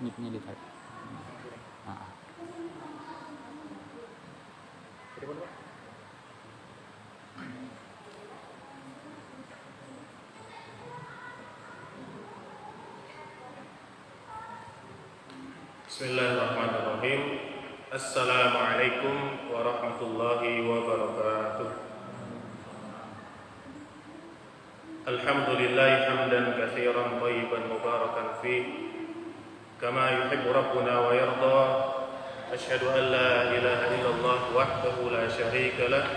Mic-nya ditarik. Nah. Bismillahirrahmanirrahim. Assalamualaikum warahmatullahi wabarakatuh. Alhamdulillahi hamdan katsiran thayyiban mubarakan fih kama yuhibbu rabbuna wa yarda. Asyhadu an la ilaha illallah wahdahu la syarika lah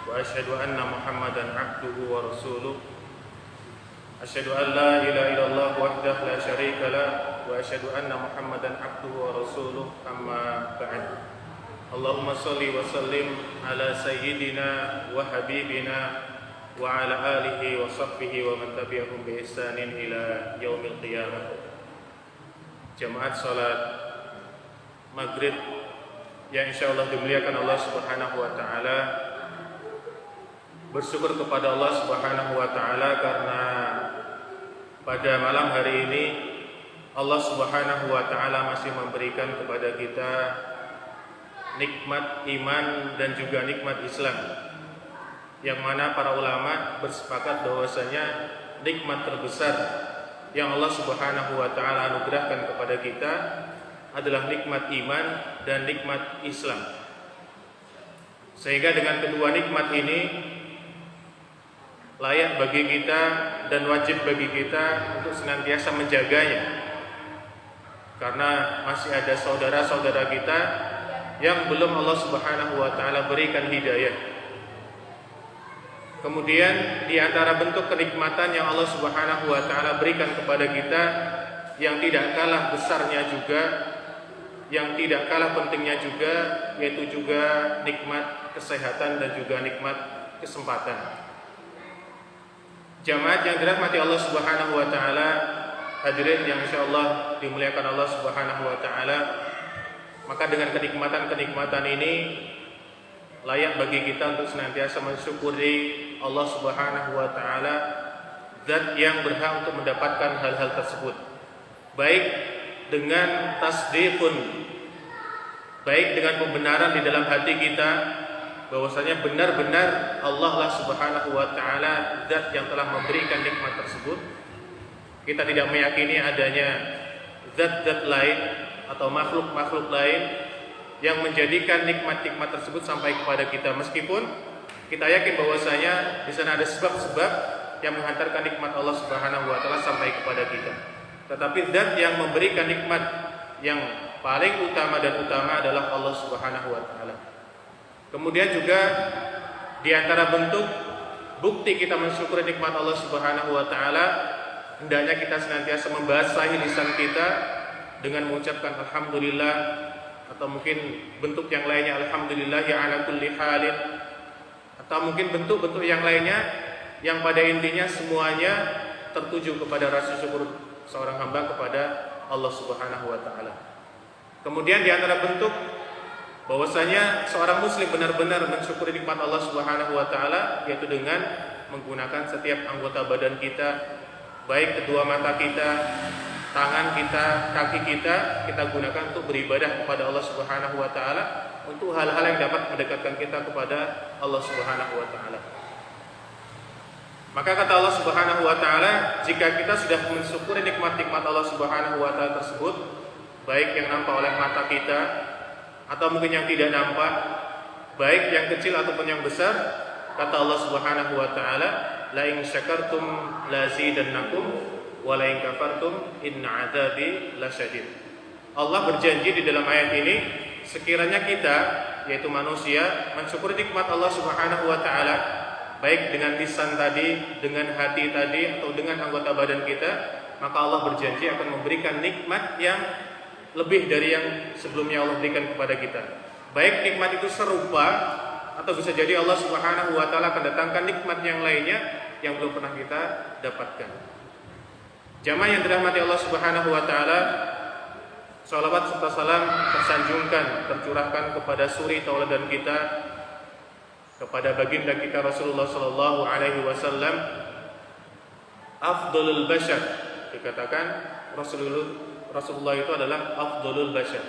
wa asyhadu anna Muhammadan abduhu wa rasuluh. Asyhadu an la ilaha illallah wahdahu la syarika lah wa asyhadu anna Muhammadan abduhu wa rasuluh, amma ba'd. Allahumma shalli wa sallim ala sayyidina wa habibina wa ala alihi wa sahbihi wa man tabi'ahum bi ihsanin ila yaumil qiyamah. Jamaat salat maghrib yang insyaallah dimuliakan Allah Subhanahu wa taala. Bersyukur kepada Allah Subhanahu wa taala karena pada malam hari ini Allah Subhanahu wa taala masih memberikan kepada kita nikmat iman dan juga nikmat Islam, yang mana para ulama bersepakat bahwasanya nikmat terbesar yang Allah Subhanahu wa taala anugerahkan kepada kita adalah nikmat iman dan nikmat Islam. Sehingga dengan kedua nikmat ini layak bagi kita dan wajib bagi kita untuk senantiasa menjaganya, karena masih ada saudara-saudara kita yang belum Allah Subhanahu wa taala berikan hidayah. Kemudian di antara bentuk kenikmatan yang Allah Subhanahu wa taala berikan kepada kita yang tidak kalah besarnya juga, yang tidak kalah pentingnya juga, yaitu juga nikmat kesehatan dan juga nikmat kesempatan. Jamaat yang dirahmati Allah Subhanahu wa taala, hadirin yang insyaallah dimuliakan Allah Subhanahu wa taala, maka dengan kenikmatan-kenikmatan ini layak bagi kita untuk senantiasa mensyukuri Allah Subhanahu wa taala, zat yang berhak untuk mendapatkan hal-hal tersebut, baik dengan tasdiqun, baik dengan pembenaran di dalam hati kita bahwasanya benar-benar Allah lah Subhanahu wa taala zat yang telah memberikan nikmat tersebut. Kita tidak meyakini adanya zat-zat lain atau makhluk-makhluk lain yang menjadikan nikmat-nikmat tersebut sampai kepada kita, meskipun kita yakin bahwasanya di sana ada sebab-sebab yang menghantarkan nikmat Allah Subhanahu wa taala sampai kepada kita. Tetapi zat yang memberikan nikmat yang paling utama dan utama adalah Allah Subhanahu wa taala. Kemudian juga di antara bentuk bukti kita mensyukuri nikmat Allah Subhanahu wa taala, hendaknya kita senantiasa membasahi lisan kita dengan mengucapkan alhamdulillah, atau mungkin bentuk yang lainnya alhamdulillah ya ala kulli halin, atau mungkin bentuk-bentuk yang lainnya yang pada intinya semuanya tertuju kepada rasa syukur seorang hamba kepada Allah Subhanahu wa taala. Kemudian di antara bentuk bahwasanya seorang muslim benar-benar mensyukuri nikmat Allah Subhanahu wa taala, yaitu dengan menggunakan setiap anggota badan kita, baik kedua mata kita, tangan kita, kaki kita gunakan untuk beribadah kepada Allah Subhanahu wa taala, untuk hal-hal yang dapat mendekatkan kita kepada Allah Subhanahu wa taala. Maka kata Allah Subhanahu wa taala, jika kita sudah mensyukuri nikmat-nikmat Allah Subhanahu wa taala tersebut, baik yang nampak oleh mata kita atau mungkin yang tidak nampak, baik yang kecil ataupun yang besar, kata Allah Subhanahu wa taala, la in syakartum lazidannakum wa la in kafartum inna adzabi lasyadid. Allah berjanji di dalam ayat ini, sekiranya kita, yaitu manusia, mensyukuri nikmat Allah Subhanahu wa taala, baik dengan lisan tadi, dengan hati tadi, atau dengan anggota badan kita, maka Allah berjanji akan memberikan nikmat yang lebih dari yang sebelumnya Allah berikan kepada kita. Baik nikmat itu serupa, atau bisa jadi Allah Subhanahu wa taala akan datangkan nikmat yang lainnya yang belum pernah kita dapatkan. Jamaah yang dirahmati Allah Subhanahu wa taala, salawat serta salam tersanjungkan, tercurahkan kepada suri tauladan kita, kepada baginda kita Rasulullah sallallahu alaihi wasallam, afdhalul bashar. Dikatakan Rasulullah itu adalah afdhalul bashar,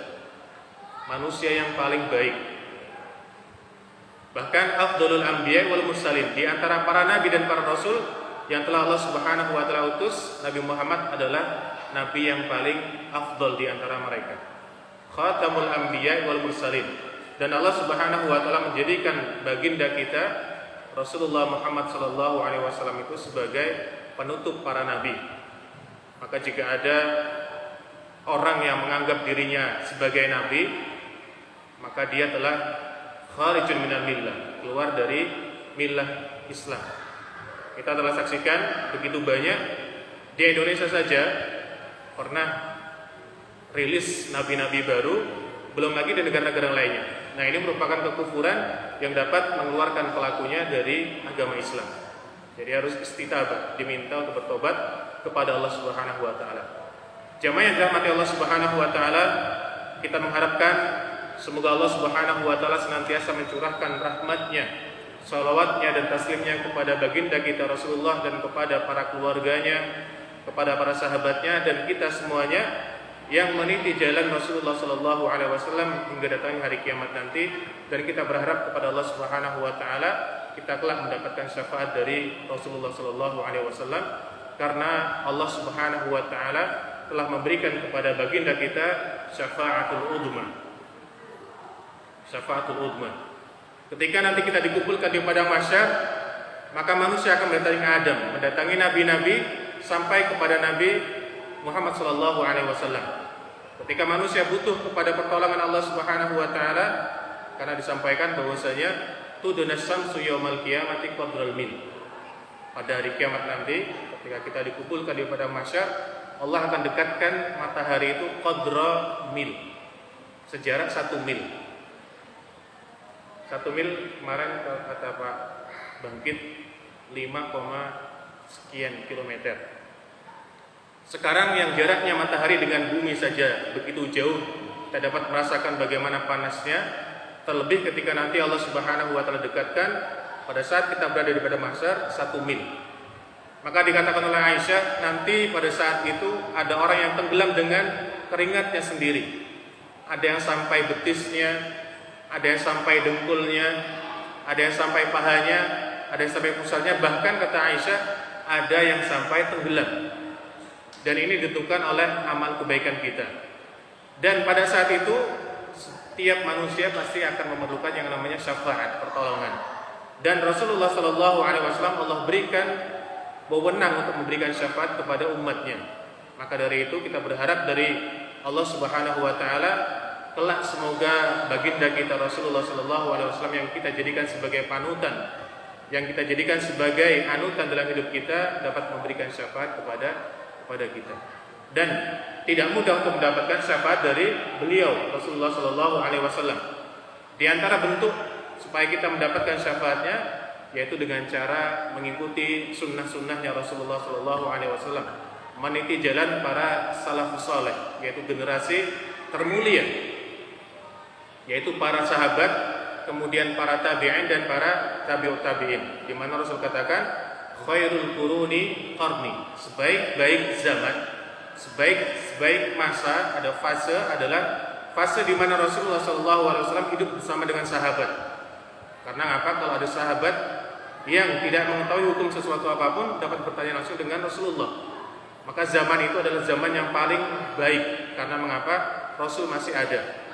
manusia yang paling baik. Bahkan afdhalul anbiya wal mursalin, di antara para nabi dan para rasul yang telah Allah Subhanahu wa taala utus, Nabi Muhammad adalah nabi yang paling afdal di antara mereka. Khatamul anbiya wal mursalin. Dan Allah Subhanahu wa taala menjadikan baginda kita Rasulullah Muhammad sallallahu alaihi wasallam itu sebagai penutup para nabi. Maka jika ada orang yang menganggap dirinya sebagai nabi, maka dia telah kharijun minal millah, keluar dari millah Islam. Kita telah saksikan begitu banyak di Indonesia saja pernah rilis nabi-nabi baru, belum lagi di negara-negara lainnya. Nah, ini merupakan kekufuran yang dapat mengeluarkan pelakunya dari agama Islam. Jadi harus istitabah, diminta untuk bertobat kepada Allah Subhanahu wa taala. Jamaah yang dirahmati Allah Subhanahu wa taala, kita mengharapkan semoga Allah Subhanahu wa taala senantiasa mencurahkan rahmatnya, salawatnya dan taslimnya kepada baginda kita Rasulullah dan kepada para keluarganya, kepada para sahabatnya dan kita semuanya yang meniti jalan Rasulullah sallallahu alaihi wasallam hingga datangnya hari kiamat nanti. Dan kita berharap kepada Allah Subhanahu wa taala kita kelak mendapatkan syafaat dari Rasulullah sallallahu alaihi wasallam, karena Allah Subhanahu wa taala telah memberikan kepada baginda kita syafaatul udma. Syafaatul udma. Ketika nanti kita dikumpulkan di padang mahsyar, maka manusia akan mendatangi Adam, mendatangi nabi-nabi sampai kepada Nabi Muhammad sallallahu alaihi wasallam. Ketika manusia butuh kepada pertolongan Allah Subhanahu wa taala, karena disampaikan bahwasanya tudunas syamsu yaumal qiyamati qadral mil. Pada hari kiamat nanti ketika kita dikumpulkan di padang mahsyar, Allah akan dekatkan matahari itu qadra mil. Sejarak 1 mil. 1 mil kemarin kata Pak Bangkit 5, sekian kilometer. Sekarang yang jaraknya matahari dengan bumi saja begitu jauh, kita dapat merasakan bagaimana panasnya. Terlebih ketika nanti Allah Subhanahu wa taala dekatkan pada saat kita berada di padang mahsyar 1 mil. Maka dikatakan oleh Aisyah, nanti pada saat itu ada orang yang tenggelam dengan keringatnya sendiri. Ada yang sampai betisnya, ada yang sampai dengkulnya, ada yang sampai pahanya, ada yang sampai pusarnya, bahkan kata Aisyah ada yang sampai tenggelam. Dan ini ditentukan oleh amal kebaikan kita. Dan pada saat itu setiap manusia pasti akan memerlukan yang namanya syafaat, pertolongan. Dan Rasulullah sallallahu alaihi wasallam Allah berikan wewenang untuk memberikan syafaat kepada umatnya. Maka dari itu kita berharap dari Allah Subhanahu wa taala kelak semoga baginda kita Rasulullah sallallahu alaihi wasallam yang kita jadikan sebagai panutan, yang kita jadikan sebagai anutan dalam hidup kita, dapat memberikan syafaat kepada kita. Dan tidak mudah untuk mendapatkan syafaat dari beliau Rasulullah sallallahu alaihi wasallam. Di antara bentuk supaya kita mendapatkan syafaatnya yaitu dengan cara mengikuti sunnah-sunnahnya Rasulullah sallallahu alaihi wasallam, meniti jalan para salafus saleh, yaitu generasi termulia, yaitu para sahabat, kemudian para tabi'in dan para tabi'ut tabi'in, di mana Rasul katakan khairul quruni qarni, sebaik-baik zaman, sebaik-baik masa, ada fase adalah fase di mana Rasulullah SAW hidup bersama dengan sahabat. Karena apa? Kalau ada sahabat yang tidak mengetahui hukum sesuatu apapun dapat bertanya langsung dengan Rasulullah, maka zaman itu adalah zaman yang paling baik. Karena mengapa? Rasul masih ada.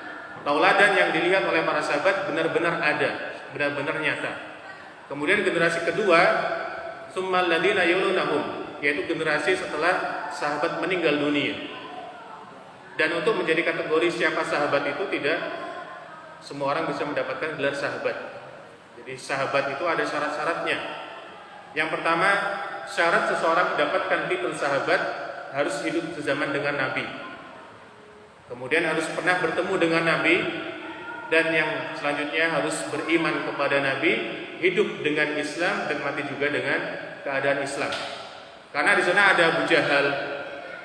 Tauladan yang dilihat oleh para sahabat benar-benar ada, benar-benar nyata. Kemudian generasi kedua, summal ladina yulunahum, yaitu generasi setelah sahabat meninggal dunia. Dan untuk menjadi kategori siapa sahabat itu tidak semua orang bisa mendapatkan gelar sahabat. Jadi sahabat itu ada syarat-syaratnya. Yang pertama, syarat seseorang mendapatkan titel sahabat harus hidup sezaman dengan Nabi. Kemudian harus pernah bertemu dengan Nabi, dan yang selanjutnya harus beriman kepada Nabi, hidup dengan Islam dan mati juga dengan keadaan Islam. Karena di sana ada Abu Jahal,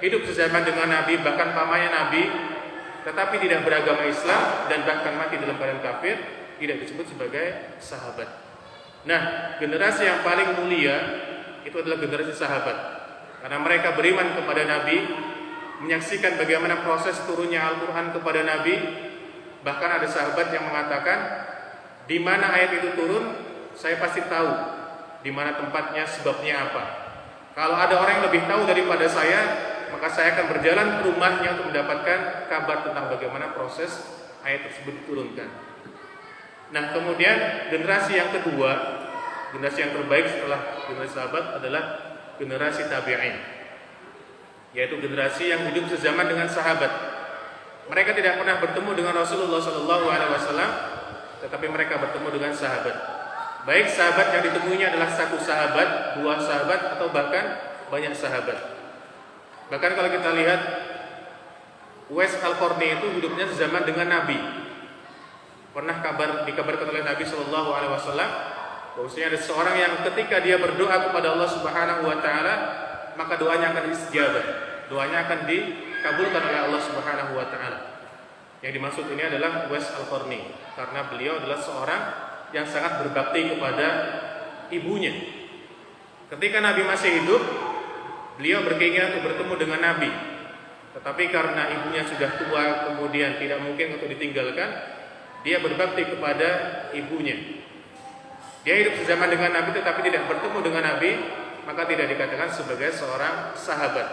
hidup sezaman dengan Nabi, bahkan pamannya Nabi, tetapi tidak beragama Islam dan bahkan mati dalam keadaan kafir, tidak disebut sebagai sahabat. Nah, generasi yang paling mulia itu adalah generasi sahabat, karena mereka beriman kepada Nabi, menyaksikan bagaimana proses turunnya Al-Quran kepada Nabi. Bahkan ada sahabat yang mengatakan, di mana ayat itu turun, saya pasti tahu di mana tempatnya, sebabnya apa. Kalau ada orang yang lebih tahu daripada saya, maka saya akan berjalan ke rumahnya untuk mendapatkan kabar tentang bagaimana proses ayat tersebut diturunkan. Nah, kemudian generasi yang kedua, generasi yang terbaik setelah generasi sahabat adalah generasi tabi'in, yaitu generasi yang hidup sezaman dengan sahabat. Mereka tidak pernah bertemu dengan Rasulullah SAW, tetapi mereka bertemu dengan sahabat. Baik sahabat yang ditemuinya adalah satu sahabat, dua sahabat, atau bahkan banyak sahabat. Bahkan kalau kita lihat, Uwais Al-Qarni itu hidupnya sezaman dengan Nabi. Pernah dikabarkan oleh Nabi SAW bahwasanya ada seorang yang ketika dia berdoa kepada Allah Subhanahu wa taala, maka doanya akan diistijabah. Doanya akan dikabulkan oleh Allah Subhanahu wa taala. Yang dimaksud ini adalah Uwais Al-Qarni, karena beliau adalah seorang yang sangat berbakti kepada ibunya. Ketika Nabi masih hidup, beliau berkeinginan untuk bertemu dengan Nabi. Tetapi karena ibunya sudah tua, kemudian tidak mungkin untuk ditinggalkan, dia berbakti kepada ibunya. Dia hidup sezaman dengan Nabi tetapi tidak bertemu dengan Nabi, maka tidak dikatakan sebagai seorang sahabat.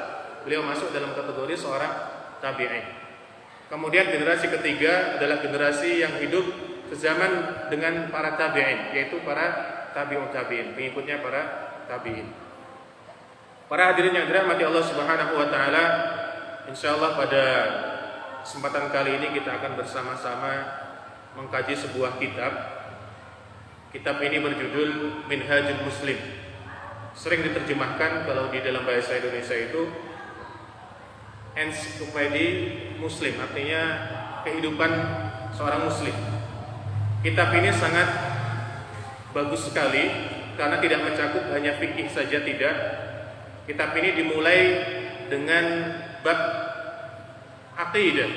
Beliau masuk dalam kategori seorang tabi'in. Kemudian generasi ketiga adalah generasi yang hidup sezaman dengan para tabi'in, yaitu para tabi'ut tabi'in, pengikutnya para tabi'in. Para hadirin yang dirahmati Allah Subhanahu wa taala, insyaallah pada kesempatan kali ini kita akan bersama-sama mengkaji sebuah kitab. Kitab ini berjudul Minhajul Muslim. Sering diterjemahkan kalau di dalam bahasa Indonesia itu ensiklopedia Muslim, artinya kehidupan seorang Muslim. Kitab ini sangat bagus sekali karena tidak mencakup hanya fikih saja, tidak. Kitab ini dimulai dengan bab aqidah,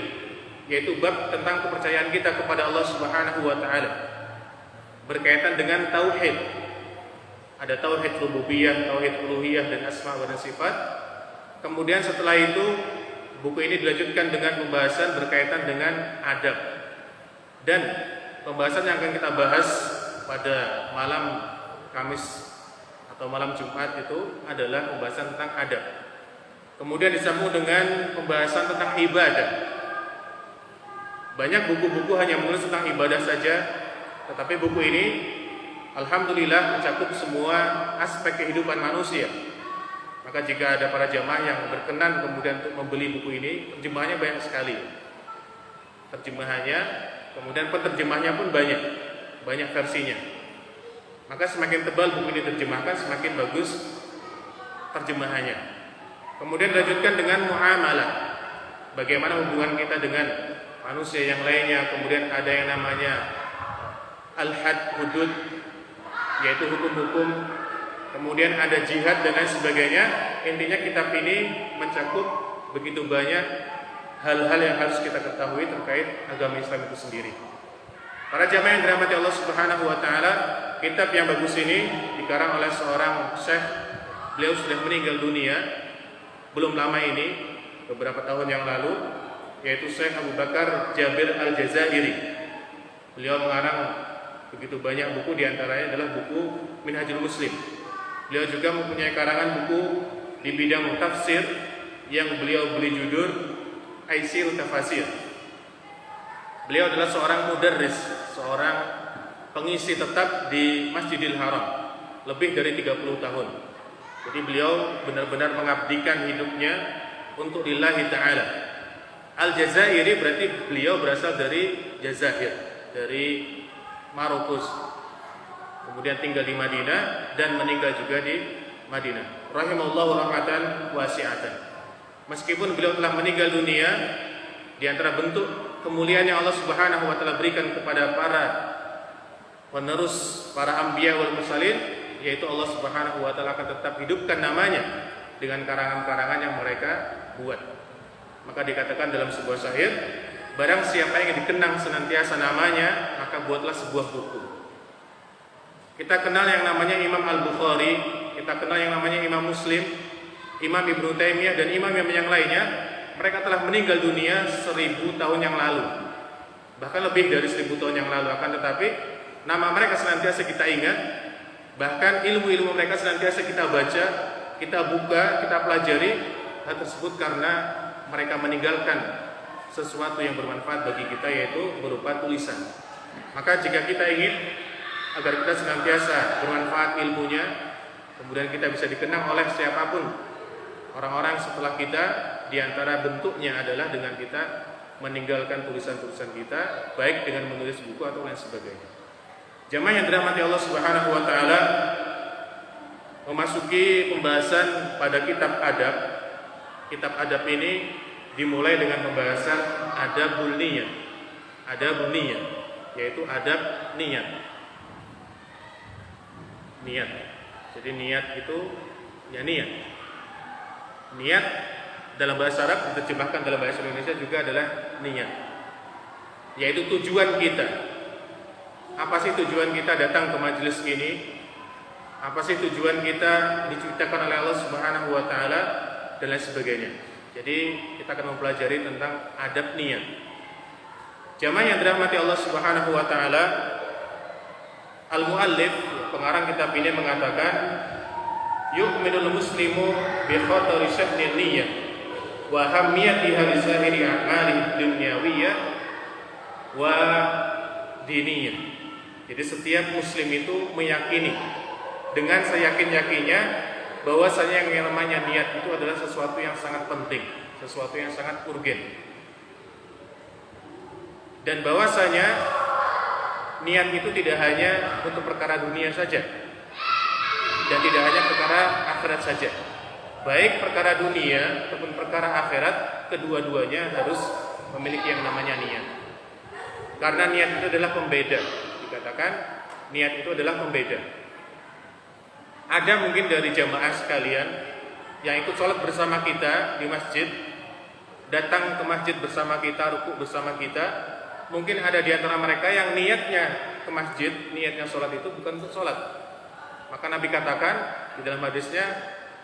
yaitu bab tentang kepercayaan kita kepada Allah Subhanahu wa taala, berkaitan dengan tauhid. Ada tauhid rububiyah, tauhid uluhiyah, dan asma wa sifat. Kemudian setelah itu buku ini dilanjutkan dengan pembahasan berkaitan dengan adab. Dan pembahasan yang akan kita bahas pada malam Kamis atau malam Jumat itu adalah pembahasan tentang adab. Kemudian disambung dengan pembahasan tentang ibadah. Banyak buku-buku hanya menulis tentang ibadah saja, tetapi buku ini alhamdulillah mencakup semua aspek kehidupan manusia. Maka jika ada para jamaah yang berkenan kemudian untuk membeli buku ini, terjemahannya banyak sekali. Terjemahannya, kemudian penerjemahnya pun banyak versinya. Maka semakin tebal buku ini terjemahkan, semakin bagus terjemahannya. Kemudian dilanjutkan dengan muamalah. Bagaimana hubungan kita dengan manusia yang lainnya. Kemudian ada yang namanya al-had, hudud, yaitu hukum-hukum. Kemudian ada jihad dan lain sebagainya. Intinya kitab ini mencakup begitu banyak hal-hal yang harus kita ketahui terkait agama Islam itu sendiri. Para jamaah yang dirahmati Allah Subhanahu wa taala, kitab yang bagus ini dikarang oleh seorang syekh. Beliau sudah meninggal dunia belum lama ini, beberapa tahun yang lalu, yaitu Syekh Abu Bakar Jabir Al-Jazairi. Beliau mengarang begitu banyak buku, diantaranya adalah buku Minhajul Muslim. Beliau juga mempunyai karangan buku di bidang tafsir yang beliau beri judul Aisir Tafasir. Beliau adalah seorang mudarris, seorang pengisi tetap di Masjidil Haram lebih dari 30 tahun. Jadi beliau benar-benar mengabdikan hidupnya untuk lillahi ta'ala. Al-Jazairi berarti beliau berasal dari Jazair, dari Marokus. Kemudian tinggal di Madinah dan meninggal juga di Madinah. Rahimahullahu rahmatan wasi'atan. Meskipun beliau telah meninggal dunia, di antara bentuk kemuliaan yang Allah Subhanahu wa taala berikan kepada para penerus para anbiya wal mursalin, yaitu Allah Subhanahu wa taala akan tetap hidupkan namanya dengan karangan-karangan yang mereka buat. Maka dikatakan dalam sebuah syair, barang siapa yang dikenang senantiasa namanya, maka buatlah sebuah buku. Kita kenal yang namanya Imam Al-Bukhari, kita kenal yang namanya Imam Muslim, Imam Ibnu Taimiyah dan imam yang lainnya, mereka telah meninggal dunia 1000 tahun yang lalu, bahkan lebih dari 1000 tahun yang lalu. Akan tetapi nama mereka senantiasa kita ingat, bahkan ilmu-ilmu mereka senantiasa kita baca, kita buka, kita pelajari. Hal tersebut karena mereka meninggalkan sesuatu yang bermanfaat bagi kita, yaitu berupa tulisan. Maka jika kita ingin agar kita senantiasa bermanfaat ilmunya, kemudian kita bisa dikenang oleh siapapun orang-orang setelah kita, diantara bentuknya adalah dengan kita meninggalkan tulisan-tulisan kita, baik dengan menulis buku atau lain sebagainya. Jamaah yang dirahmati Allah Subhanahu wa taala, memasuki pembahasan pada kitab adab. Kitab adab ini dimulai dengan pembahasan adabul niyah. Adabul niyah, yaitu adab niat. Niat. Jadi niat itu ya niat. Niat dalam bahasa Arab diterjemahkan dalam bahasa Indonesia juga adalah niat, yaitu tujuan kita. Apa sih tujuan kita datang ke majelis ini? Apa sih tujuan kita diciptakan oleh Allah Subhanahu wa taala dan lain sebagainya. Jadi kita akan mempelajari tentang adab niat. Jamaah yang dirahmati Allah Subhanahu wa taala, al-muallif, pengarang kitab ini mengatakan, yu'minul muslimu bi khatari sya'ni niyyah wa ahammiyatiha li sa'iri a'mali dunyawiyyah wa diniyah. Jadi setiap muslim itu meyakini dengan seyakin-yakinnya bahwasanya yang namanya niat itu adalah sesuatu yang sangat penting, sesuatu yang sangat urgen. Dan bahwasanya niat itu tidak hanya untuk perkara dunia saja, dan tidak hanya perkara akhirat saja. Baik perkara dunia ataupun perkara akhirat, kedua-duanya harus memiliki yang namanya niat. Karena niat itu adalah pembeda. Dikatakan niat itu adalah pembeda. Ada mungkin dari jamaah sekalian yang ikut sholat bersama kita di masjid, datang ke masjid bersama kita, rukuk bersama kita. Mungkin ada di antara mereka yang niatnya ke masjid, niatnya sholat itu bukan untuk sholat. Maka Nabi katakan di dalam hadisnya,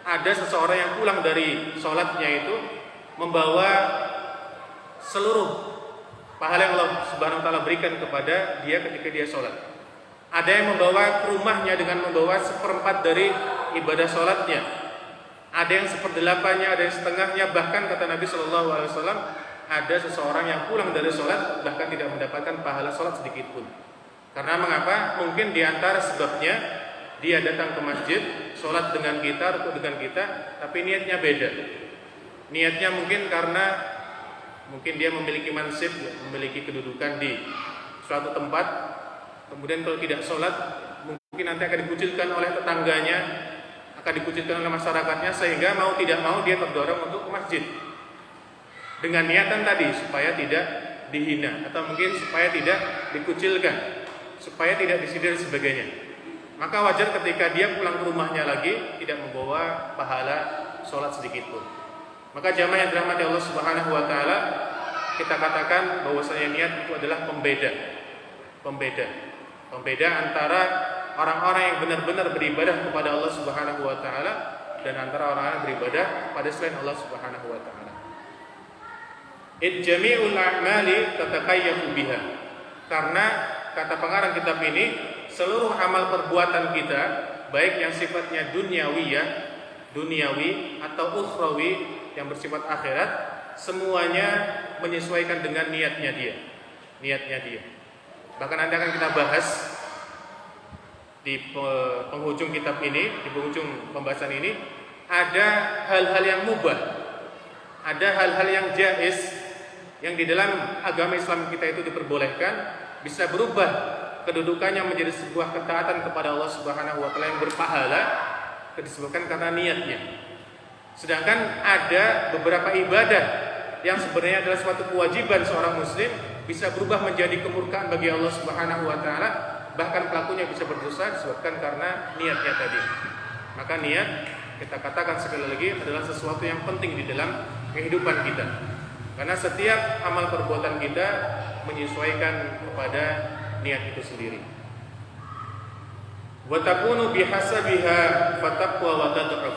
ada seseorang yang pulang dari sholatnya itu membawa seluruh pahala yang Allah Subhanahu wa taala berikan kepada dia ketika dia sholat. Ada yang membawa ke rumahnya dengan membawa 1/4 dari ibadah sholatnya. Ada yang 1/8-nya, ada yang setengahnya. Bahkan kata Nabi SAW, ada seseorang yang pulang dari sholat bahkan tidak mendapatkan pahala sholat sedikit pun. Karena mengapa? Mungkin diantara sebabnya dia datang ke masjid, sholat dengan kita, rukuk dengan kita, tapi niatnya beda. Niatnya mungkin karena mungkin dia memiliki mansib, memiliki kedudukan di suatu tempat. Kemudian kalau tidak sholat, mungkin nanti akan dikucilkan oleh tetangganya, akan dikucilkan oleh masyarakatnya, sehingga mau tidak mau dia terdorong untuk ke masjid dengan niatan tadi supaya tidak dihina, atau mungkin supaya tidak dikucilkan, supaya tidak disindir dan sebagainya. Maka wajar ketika dia pulang ke rumahnya lagi tidak membawa pahala sholat sedikit pun. Maka jamaah yang dirahmati Allah Subhanahu wa taala, kita katakan bahwasanya niat itu adalah pembeda antara orang-orang yang benar-benar beribadah kepada Allah Subhanahu wa taala dan antara orang-orang yang beribadah pada selain Allah Subhanahu wa taala. Jami'ul a'mali tatakayyafu biha. Karena kata pengarang kitab ini, seluruh amal perbuatan kita, baik yang sifatnya duniawi atau ukhrawi yang bersifat akhirat, semuanya menyesuaikan dengan niatnya dia. Bahkan nanti akan kita bahas di penghujung kitab ini, di penghujung pembahasan ini, ada hal-hal yang mubah, ada hal-hal yang jaiz yang di dalam agama Islam kita itu diperbolehkan, bisa berubah kedudukannya menjadi sebuah ketaatan kepada Allah Subhanahu wa taala yang berpahala disebabkan karena niatnya. Sedangkan ada beberapa ibadah yang sebenarnya adalah suatu kewajiban seorang muslim bisa berubah menjadi kemurkaan bagi Allah Subhanahu wa taala, bahkan pelakunya bisa berdosa disebabkan karena niatnya tadi. Maka niat, kita katakan sekali lagi, adalah sesuatu yang penting di dalam kehidupan kita. Karena setiap amal perbuatan kita menyesuaikan kepada niat itu sendiri. Wa takunu bihasabiha fataqwa wa tad'uf.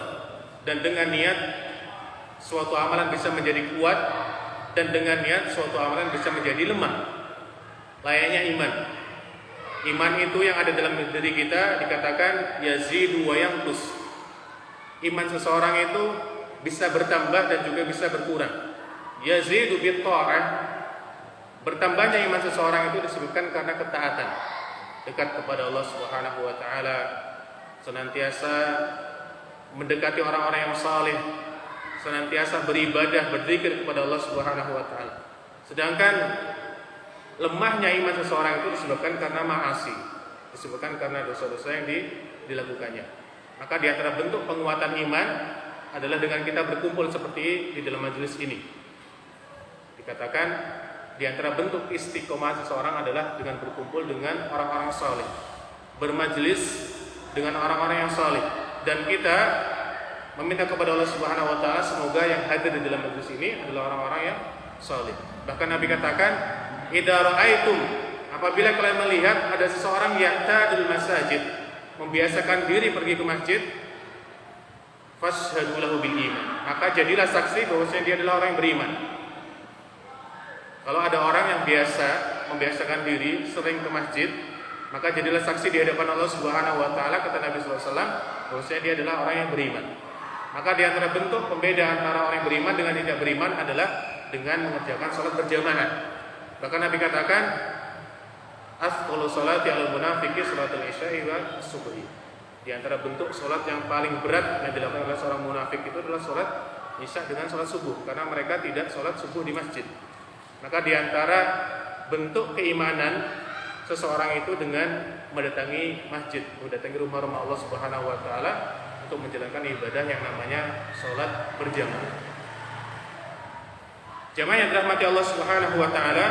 Dan dengan niat suatu amalan bisa menjadi kuat, dan dengan niat suatu amalan bisa menjadi lemah. Layaknya iman. Iman itu yang ada dalam diri kita dikatakan yazidu wa yanqus. Iman seseorang itu bisa bertambah dan juga bisa berkurang. Yazidu bit ta'ah. Bertambahnya iman seseorang itu disebutkan karena ketaatan, dekat kepada Allah Subhanahu wa taala, senantiasa mendekati orang-orang yang saleh, senantiasa beribadah, berzikir kepada Allah Subhanahu wa taala. Sedangkan lemahnya iman seseorang itu disebabkan karena ma'asi, disebabkan karena dosa-dosa yang dilakukannya. Maka di antara bentuk penguatan iman adalah dengan kita berkumpul seperti di dalam majelis ini. Dikatakan di antara bentuk istiqomah seseorang adalah dengan berkumpul dengan orang-orang saleh, bermajelis dengan orang-orang yang saleh, dan kita meminta kepada Allah Subhanahu wa taala semoga yang hadir di dalam majelis ini adalah orang-orang yang saleh. Bahkan Nabi katakan, idza ra'aitum, apabila kalian melihat ada seseorang ya'tadul masajid, membiasakan diri pergi ke masjid, fashhadu lahu bil iman, maka jadilah saksi bahwasanya dia adalah orang yang beriman. Kalau ada orang yang membiasakan diri sering ke masjid, maka jadilah saksi di hadapan Allah Subhanahu wa taala, kata Nabi sallallahu alaihi wasallam, bahwasanya dia adalah orang yang beriman. Maka di antara bentuk pembeda antara orang yang beriman dengan yang tidak beriman adalah dengan mengerjakan salat berjamaah. Bahkan Nabi katakan, afdhalu sholati 'alal munafiqi sholatul isya'i wa subhi. Di antara bentuk salat yang paling berat yang dilakukan oleh seorang munafik itu adalah salat isya dengan salat subuh, karena mereka tidak salat subuh di masjid. Maka di antara bentuk keimanan seseorang itu dengan mendatangi masjid, mendatangi rumah-rumah Allah Subhanahu wa taala untuk menjalankan ibadah yang namanya salat berjamaah. Jamaah yang dirahmati Allah Subhanahu wa taala,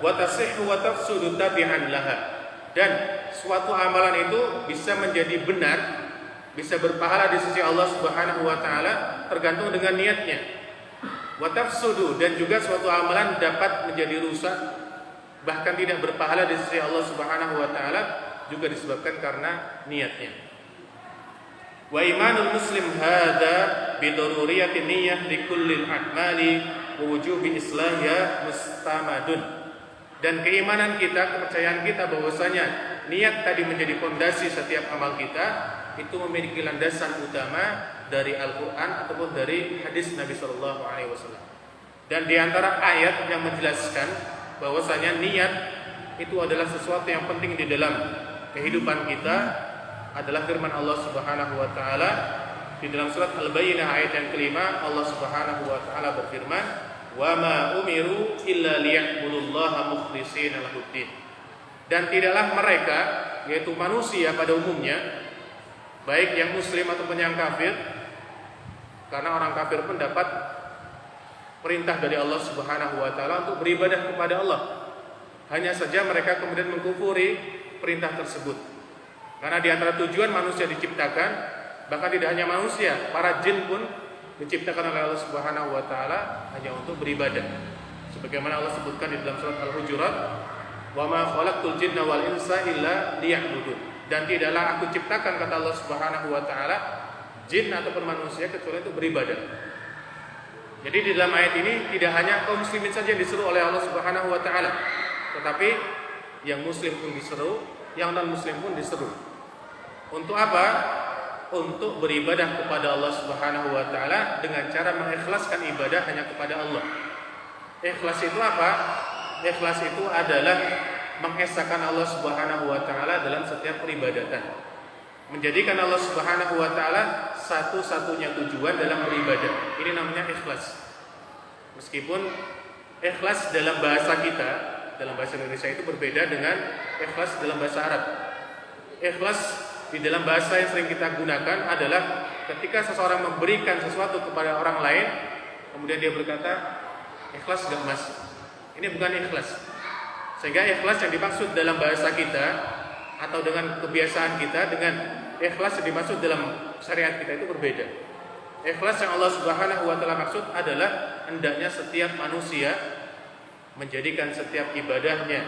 wa tasihhu wa tafsudu tabi'an laha. Dan suatu amalan itu bisa menjadi benar, bisa berpahala di sisi Allah Subhanahu wa taala tergantung dengan niatnya. Wa tafsudu, dan juga suatu amalan dapat menjadi rusak, bahkan tidak berpahala di sisi Allah Subhanahu wa taala juga disebabkan karena niatnya. Wa imanul muslim hadza bi daruriyatin niyyah li kulli al-a'mali wa wujubi islahiha mustamadun. Dan keimanan kita, kepercayaan kita bahwasanya niat tadi menjadi fondasi setiap amal kita, itu memiliki landasan utama dari Al-Quran ataupun dari hadis Nabi Sallallahu Alaihi Wasallam. Dan di antara ayat yang menjelaskan bahwasanya niat itu adalah sesuatu yang penting di dalam kehidupan kita adalah firman Allah Subhanahu Wa Taala di dalam surat Al-Bayyinah ayat yang kelima. Allah Subhanahu Wa Taala berfirman, wa ma umiru illa liya'budullaha mukhlishina lahuddin. Dan tidaklah mereka, yaitu manusia pada umumnya, baik yang muslim ataupun yang kafir, karena orang kafir pun dapat perintah dari Allah Subhanahu wa taala untuk beribadah kepada Allah. Hanya saja mereka kemudian mengkufuri perintah tersebut. Karena di antara tujuan manusia diciptakan, bahkan tidak hanya manusia, para jin pun diciptakan oleh Allah Subhanahu wa taala hanya untuk beribadah. Sebagaimana Allah sebutkan di dalam surat Al-Hujurat, "Wa ma khalaqtul jinna wal insa illa liya'budun." Dan tidaklah aku ciptakan, kata Allah Subhanahu wa taala, jin ataupun manusia kecuali untuk beribadah. Jadi di dalam ayat ini tidak hanya kaum muslimin saja yang diseru oleh Allah Subhanahu wa taala, tetapi yang muslim pun diseru, yang non muslim pun diseru. Untuk apa? Untuk beribadah kepada Allah Subhanahu wa taala dengan cara mengikhlaskan ibadah hanya kepada Allah. Ikhlas itu apa? Ikhlas itu adalah mengesahkan Allah Subhanahu wa taala dalam setiap peribadatan. Menjadikan Allah Subhanahu wa taala satu-satunya tujuan dalam beribadah. Ini namanya ikhlas. Meskipun ikhlas dalam bahasa kita, dalam bahasa Indonesia itu berbeda dengan ikhlas dalam bahasa Arab. Ikhlas di dalam bahasa yang sering kita gunakan adalah ketika seseorang memberikan sesuatu kepada orang lain, kemudian dia berkata, "Ikhlas enggak Mas?" Ini bukan ikhlas. Sehingga ikhlas yang dimaksud dalam bahasa kita atau dengan kebiasaan kita dengan ikhlas yang dimaksud dalam syariat kita itu berbeda. Ikhlas yang Allah Subhanahu wa taala maksud adalah hendaknya setiap manusia menjadikan setiap ibadahnya,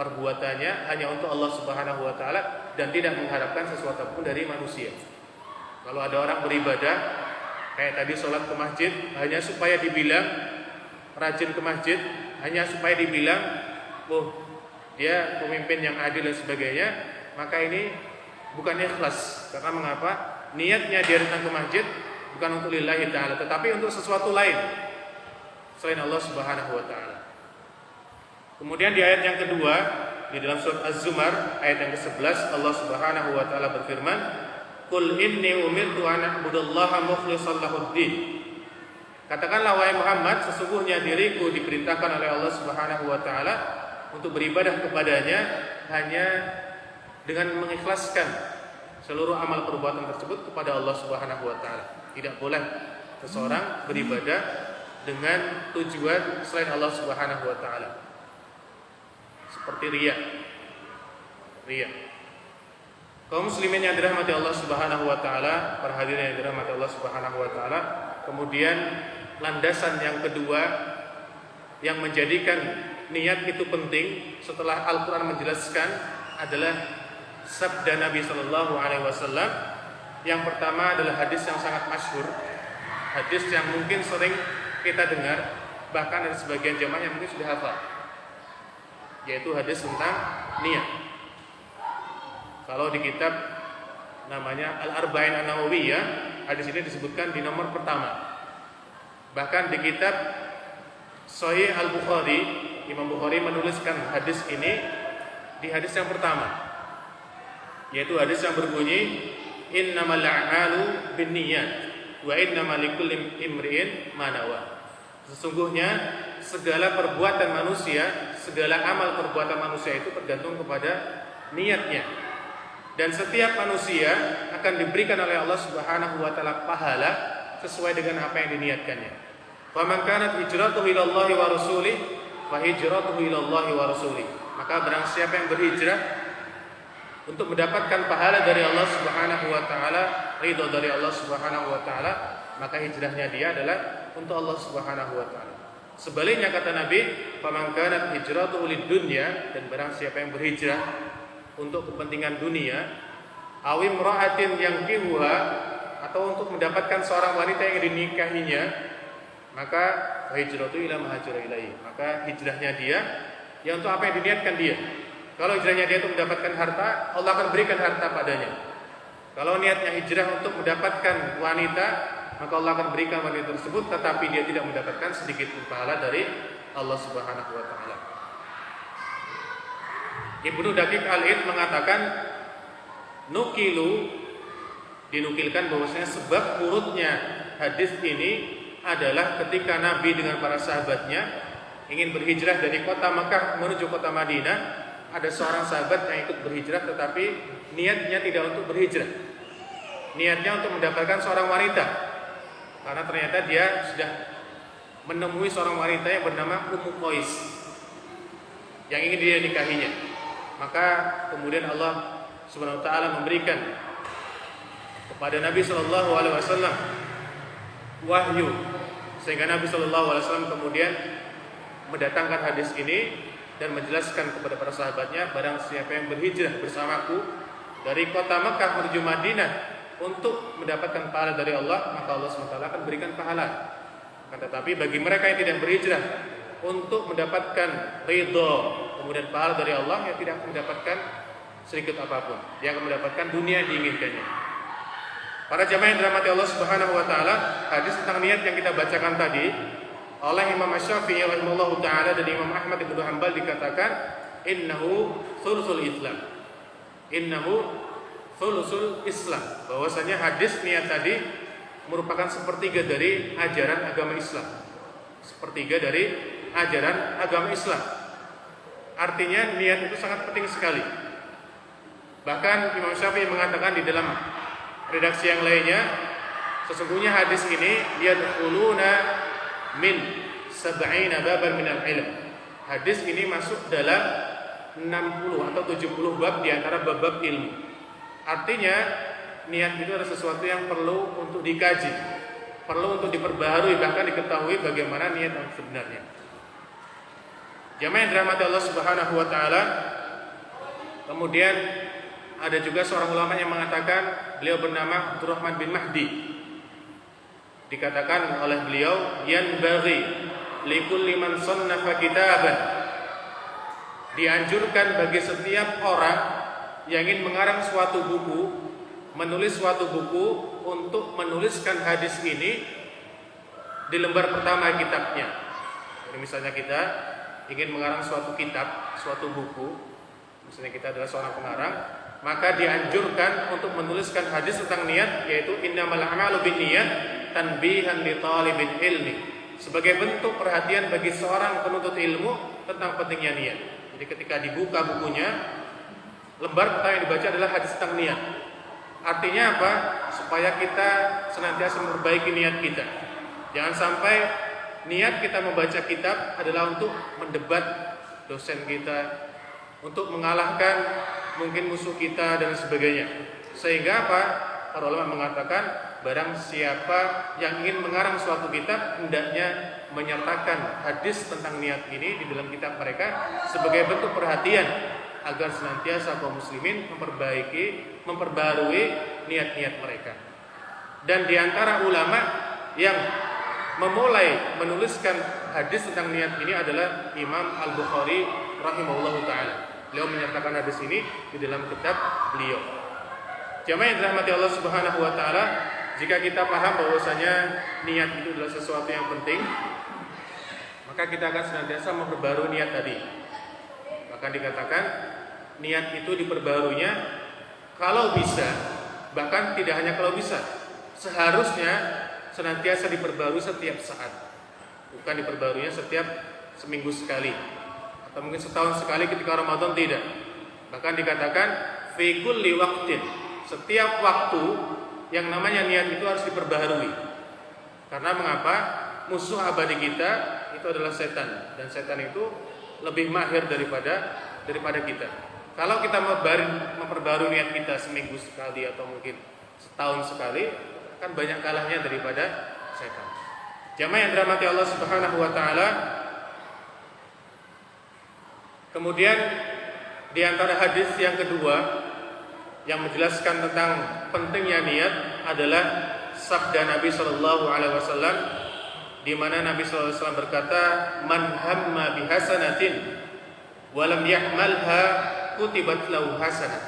perbuatannya hanya untuk Allah Subhanahu wa taala dan tidak mengharapkan sesuatu pun dari manusia. Kalau ada orang beribadah Kayak tadi sholat ke masjid hanya supaya dibilang rajin ke masjid, hanya supaya dibilang dia pemimpin yang adil dan sebagainya, maka ini bukan ikhlas. Karena mengapa? Niatnya dia datang ke masjid bukan untuk lillahi ta'ala, tetapi untuk sesuatu lain selain Allah Subhanahu wa ta'ala. Kemudian di ayat yang kedua, di dalam surat Az-Zumar ayat yang ke-11, Allah Subhanahu wa ta'ala berfirman, "Qul inni umirtu an a'budallaha mukhlishan lahuddin." Katakanlah wahai Muhammad, sesungguhnya diriku diperintahkan oleh Allah Subhanahu wa ta'ala untuk beribadah kepadanya hanya dengan mengikhlaskan seluruh amal perbuatan tersebut kepada Allah Subhanahu wa ta'ala. Tidak boleh seseorang beribadah dengan tujuan selain Allah Subhanahu wa ta'ala. Seperti riya. Kaum muslimin yang dirahmati Allah Subhanahu wa ta'ala, para hadirin yang dirahmati Allah Subhanahu wa ta'ala, kemudian landasan yang kedua yang menjadikan niat itu penting setelah Al-Quran menjelaskan adalah sabda Nabi Sallallahu Alaihi Wasallam. Yang pertama adalah hadis yang sangat masyhur, hadis yang mungkin sering kita dengar, bahkan ada sebagian jamaah yang mungkin sudah hafal, yaitu hadis tentang niat. Kalau di kitab namanya Al-Arba'in An-Nawawiyah, hadis ini disebutkan di nomor pertama. Bahkan di kitab Sahih Al-Bukhari, Imam Bukhari menuliskan hadis ini di hadis yang pertama, yaitu hadis yang berbunyi, innamal a'malu binniyat wa innamal likulli imri'in ma nawa. Sesungguhnya segala perbuatan manusia, segala amal perbuatan manusia itu tergantung kepada niatnya. Dan setiap manusia akan diberikan oleh Allah Subhanahu wa taala pahala sesuai dengan apa yang diniatkannya. Faman kanat hijratuhu ila Allah wa rasulih fa hijratuhu ila Allah wa rasulih. Maka barang siapa yang berhijrah untuk mendapatkan pahala dari Allah Subhanahu wa taala, ridha dari Allah Subhanahu wa taala, maka hijrahnya dia adalah untuk Allah Subhanahu wa taala. Sebaliknya kata Nabi, faman kanat hijratuhu lid-dunya, dan barang siapa yang berhijrah untuk kepentingan dunia, awim ra'atin yang kihuha, atau untuk mendapatkan seorang wanita yang dinikahinya, maka hijratu ila ma hajara ilaihi, maka hijrahnya dia yang untuk apa yang diniatkan dia. Kalau hijrahnya dia untuk mendapatkan harta, Allah akan berikan harta padanya. Kalau niatnya hijrah untuk mendapatkan wanita, maka Allah akan berikan wanita tersebut, tetapi dia tidak mendapatkan sedikit pun pahala dari Allah Subhanahu wa taala. Ibnu Daqiq Al-Id mengatakan, dinukilkan bahwasanya sebab urutnya hadis ini adalah ketika Nabi dengan para sahabatnya ingin berhijrah dari kota Makkah menuju kota Madinah, ada seorang sahabat yang ikut berhijrah tetapi niatnya tidak untuk berhijrah. Niatnya untuk mendapatkan seorang wanita. Karena ternyata dia sudah menemui seorang wanita yang bernama Ummu Qais yang ingin dia nikahinya. Maka kemudian Allah Subhanahu wa taala memberikan kepada Nabi sallallahu alaihi wasallam wahyu, sehingga Nabi sallallahu alaihi wasallam kemudian mendatangkan hadis ini dan menjelaskan kepada para sahabatnya, barang siapa yang berhijrah bersamaku dari kota Makkah menuju Madinah untuk mendapatkan pahala dari Allah, maka Allah SWT akan berikan pahala. Tetapi bagi mereka yang tidak berhijrah untuk mendapatkan ridho kemudian pahala dari Allah, yang tidak mendapatkan sedikit apapun, dia akan mendapatkan dunia yang diinginkannya. Para jamaah yang dirahmati Allah Subhanahu wa taala, hadis tentang niat yang kita bacakan tadi oleh Imam Asy-Syafi'i rahimahullahu taala dan Imam Ahmad bin Hanbal dikatakan innahu thuluthul Islam. Innahu thuluthul Islam. Bahwasanya hadis niat tadi merupakan sepertiga dari ajaran agama Islam. Sepertiga dari ajaran agama Islam. Artinya niat itu sangat penting sekali. Bahkan Imam Syafi'i mengatakan di dalam redaksi yang lainnya, sesungguhnya hadis ini yadkhuluna min sab'ina baban minal ilm. Hadis ini masuk dalam 60 atau 70 bab di antara bab-bab ilmu. Artinya niat itu adalah sesuatu yang perlu untuk dikaji, perlu untuk diperbaharui, bahkan diketahui bagaimana niat yang sebenarnya. Jamaah yang dirahmati Allah Subhanahu wa taala, kemudian ada juga seorang ulama yang mengatakan, beliau bernama Abdurrahman bin Mahdi. dikatakan oleh beliau, yanbaghi likulli man sannafa kitaban, dianjurkan bagi setiap orang yang ingin mengarang suatu buku, menulis suatu buku, untuk menuliskan hadis ini di lembar pertama kitabnya. Jadi misalnya kita ingin mengarang suatu kitab, suatu buku, misalnya kita adalah seorang pengarang, maka dianjurkan untuk menuliskan hadis tentang niat, yaitu innamal a'malu binniyat tanbihan li talibil ilmi, sebagai bentuk perhatian bagi seorang penuntut ilmu tentang pentingnya niat. Jadi ketika dibuka bukunya, lembar pertama yang dibaca adalah hadis tentang niat. Artinya apa? Supaya kita senantiasa memperbaiki niat kita. Jangan sampai niat kita membaca kitab adalah untuk mendebat dosen kita, untuk mengalahkan mungkin musuh kita dan sebagainya. Sehingga apa? Para ulama mengatakan barang siapa yang ingin mengarang suatu kitab hendaknya menyertakan hadis tentang niat ini di dalam kitab mereka sebagai bentuk perhatian agar senantiasa kaum muslimin memperbarui niat-niat mereka. Dan di antara ulama yang memulai menuliskan hadis tentang niat ini adalah Imam Al-Bukhari rahimahullahu taala. Beliau menyertakan hadis ini di dalam kitab beliau. Jamaah yang dirahmati Allah Subhanahu wa taala, jika kita paham bahwasanya niat itu adalah sesuatu yang penting, maka kita akan senantiasa memperbarui niat tadi. Maka dikatakan niat itu diperbaruinya kalau bisa, bahkan tidak hanya kalau bisa, seharusnya senantiasa diperbarui setiap saat. Bukan diperbaruinya setiap seminggu sekali atau mungkin setahun sekali ketika Ramadan, tidak. Bahkan dikatakan fi kulli waqtin, setiap waktu yang namanya niat itu harus diperbaharui. Karena mengapa? Musuh abadi kita itu adalah setan, dan setan itu lebih mahir daripada kita. Kalau kita memperbarui niat kita seminggu sekali atau mungkin setahun sekali, kan banyak kalahnya daripada setan. Jamaah yang dirahmati Allah Subhanahu wa taala, kemudian di antara hadis yang kedua yang menjelaskan tentang pentingnya niat adalah sabda Nabi sallallahu alaihi wasallam, di mana Nabi sallallahu alaihi wasallam berkata, "Man hamma bihasanatin wa lam ya'malha kutibat lahu hasanah."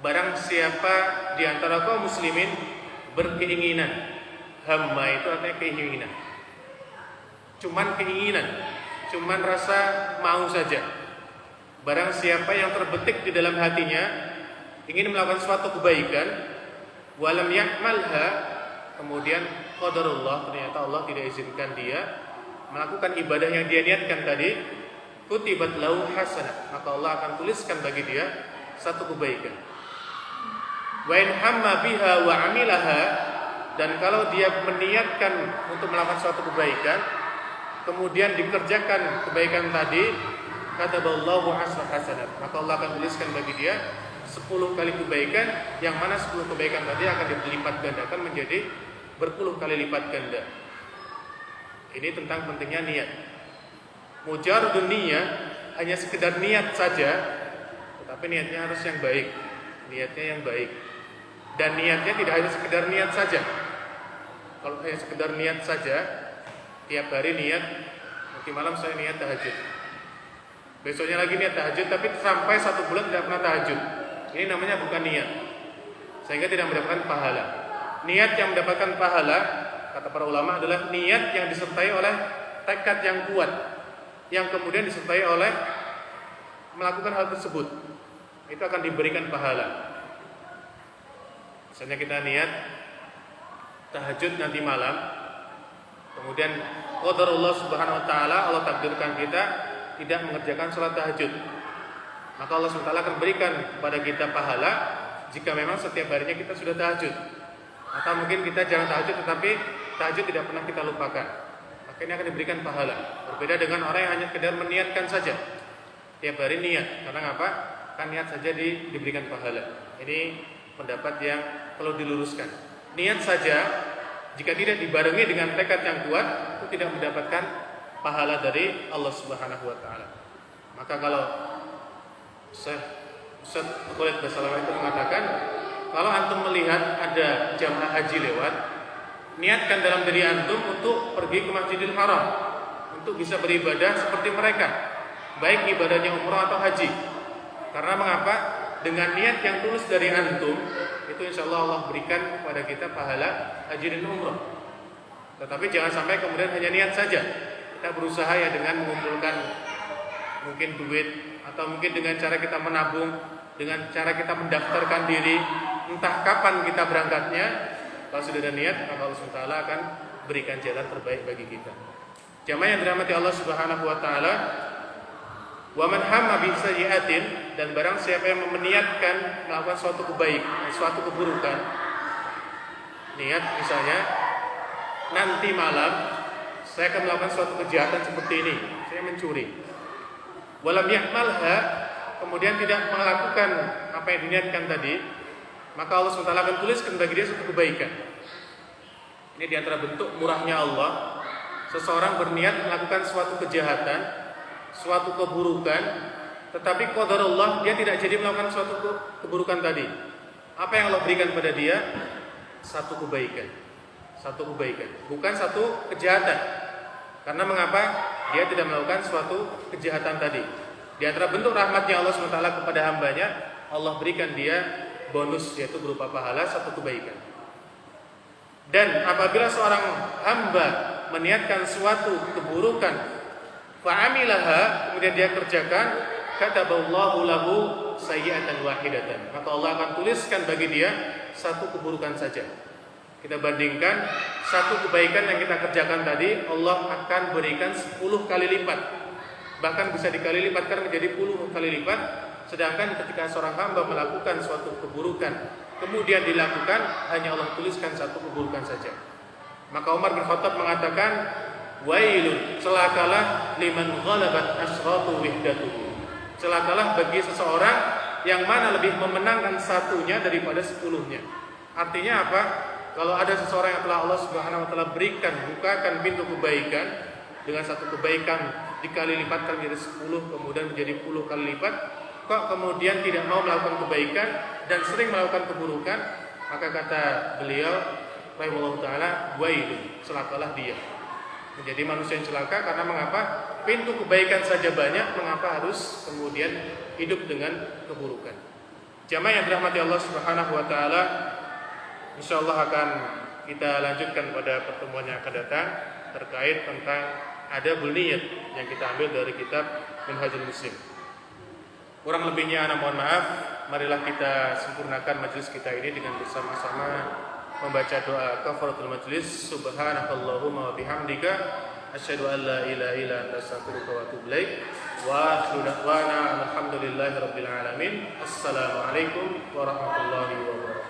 Barang siapa di antara kaum muslimin berkeinginan, hamma itu artinya keinginan, cuman keinginan, cuman rasa mau saja. Barang siapa yang terbetik di dalam hatinya ingin melakukan suatu kebaikan, walam ya'malha, kemudian qadarullah, ternyata Allah tidak izinkan dia melakukan ibadah yang dia niatkan tadi, kutibat lahu hasanah, maka Allah akan tuliskan bagi dia satu kebaikan. Wa in hamma biha wa amilaha, dan kalau dia meniatkan untuk melakukan suatu kebaikan kemudian dikerjakan kebaikan tadi, kataballahu asra hasanat, maka Allah akan tuliskan bagi dia 10 kali kebaikan, yang mana 10 kebaikan tadi akan dilipat gandakan menjadi berpuluh kali lipat ganda. Ini tentang pentingnya niat. Mujarradun niyah, hanya sekedar niat saja, tetapi niatnya harus yang baik. Niatnya yang baik. Dan niatnya tidak hanya sekedar niat saja. Kalau hanya sekedar niat saja, tiap hari niat, nanti malam saya niat tahajud, besoknya lagi niat tahajud, tapi sampai 1 bulan tidak pernah tahajud, ini namanya bukan niat, sehingga tidak mendapatkan pahala. Niat yang mendapatkan pahala, kata para ulama, adalah niat yang disertai oleh tekad yang kuat, yang kemudian disertai oleh melakukan hal tersebut, itu akan diberikan pahala. Misalnya kita niat tahajud nanti malam, kemudian qadarullah subhanahu wa ta'ala, Allah takdirkan kita tidak mengerjakan sholat tahajud, maka Allah SWT akan berikan kepada kita pahala jika memang setiap harinya kita sudah tahajud. Atau mungkin kita jarang tahajud tetapi tahajud tidak pernah kita lupakan, maka ini akan diberikan pahala. Berbeda dengan orang yang hanya sekedar meniatkan saja, tiap hari niat, karena apa? Kan niat saja diberikan pahala. Ini pendapat yang perlu diluruskan. Niat saja jika tidak dibarengi dengan tekad yang kuat, itu tidak mendapatkan pahala dari Allah Subhanahu wa taala. Maka kalau Ustaz Khalid Basalamah itu mengatakan, kalau antum melihat ada jamaah haji lewat, niatkan dalam diri antum untuk pergi ke Masjidil Haram untuk bisa beribadah seperti mereka, baik ibadahnya umrah atau haji. Karena mengapa? Dengan niat yang tulus dari antum, itu insya Allah berikan kepada kita pahala haji dan umrah. Tetapi jangan sampai kemudian hanya niat saja. Kita berusaha ya dengan mengumpulkan mungkin duit, atau mungkin dengan cara kita menabung, dengan cara kita mendaftarkan diri, entah kapan kita berangkatnya. Kalau sudah ada niat, maka Allah SWT akan berikan jalan terbaik bagi kita. Jamaah yang dirahmati Allah Subhanahu wa taala, wa man hamma bi sayyi'atin, dan barang siapa yang meniatkan melakukan suatu kebaikan, suatu keburukan. Niat misalnya, nanti malam saya akan melakukan suatu kejahatan seperti ini, saya mencuri. Walam ya'malha, kemudian tidak melakukan apa yang diniatkan tadi, maka Allah SWT akan tuliskan bagi dia suatu kebaikan. Ini diantara bentuk murahnya Allah. Seseorang berniat melakukan suatu kejahatan, suatu keburukan, tetapi qadarullah dia tidak jadi melakukan suatu keburukan tadi. Apa yang Allah berikan pada dia? Satu kebaikan. Satu kebaikan, bukan satu kejahatan. Karena mengapa? Dia tidak melakukan suatu kejahatan tadi. Di antara bentuk rahmatnya Allah SWT kepada hambanya, Allah berikan dia bonus, yaitu berupa pahala satu kebaikan. Dan apabila seorang hamba meniatkan suatu keburukan, fa'amilaha, kemudian dia kerjakan, kataballahu lahu sayyi'atan wahidatan, maka Allah akan tuliskan bagi dia satu keburukan saja. Kita bandingkan, satu kebaikan yang kita kerjakan tadi, Allah akan berikan 10 kali lipat, bahkan bisa dikali lipatkan menjadi 10 kali lipat. Sedangkan ketika seorang hamba melakukan suatu keburukan kemudian dilakukan, hanya Allah tuliskan satu keburukan saja. Maka Umar bin Khattab mengatakan, wailun, celakalah liman ghalabat asratu wihdatuhu, celakalah bagi seseorang yang mana lebih memenangkan satunya daripada 10-nya. Artinya apa? Kalau ada seseorang yang telah Allah Subhanahu wa taala berikan, bukakan pintu kebaikan, dengan satu kebaikan dikali lipatkan menjadi 10, kemudian menjadi 10 kali lipat, kok kemudian tidak mau melakukan kebaikan dan sering melakukan keburukan, maka kata beliau rahimahullah taala, wailun, celakalah dia. Menjadi manusia yang celaka karena mengapa? Pintu kebaikan saja banyak, mengapa harus kemudian hidup dengan keburukan? Jamaah yang dirahmati Allah Subhanahu wa taala, insyaallah akan kita lanjutkan pada pertemuan yang akan datang terkait tentang adabul niyat yang kita ambil dari kitab Minhajul Muslim. Kurang lebihnya ana mohon maaf. Marilah kita sempurnakan majelis kita ini dengan bersama-sama membaca doa kafaratul majlis. Subhanakallahumma wa bihamdika asyhadu an la ilaha illa anta astaghfiruka wa atubu ilaik. Wa akhiru da'wana alhamdulillahi rabbil alamin. Assalamualaikum warahmatullahi wabarakatuh.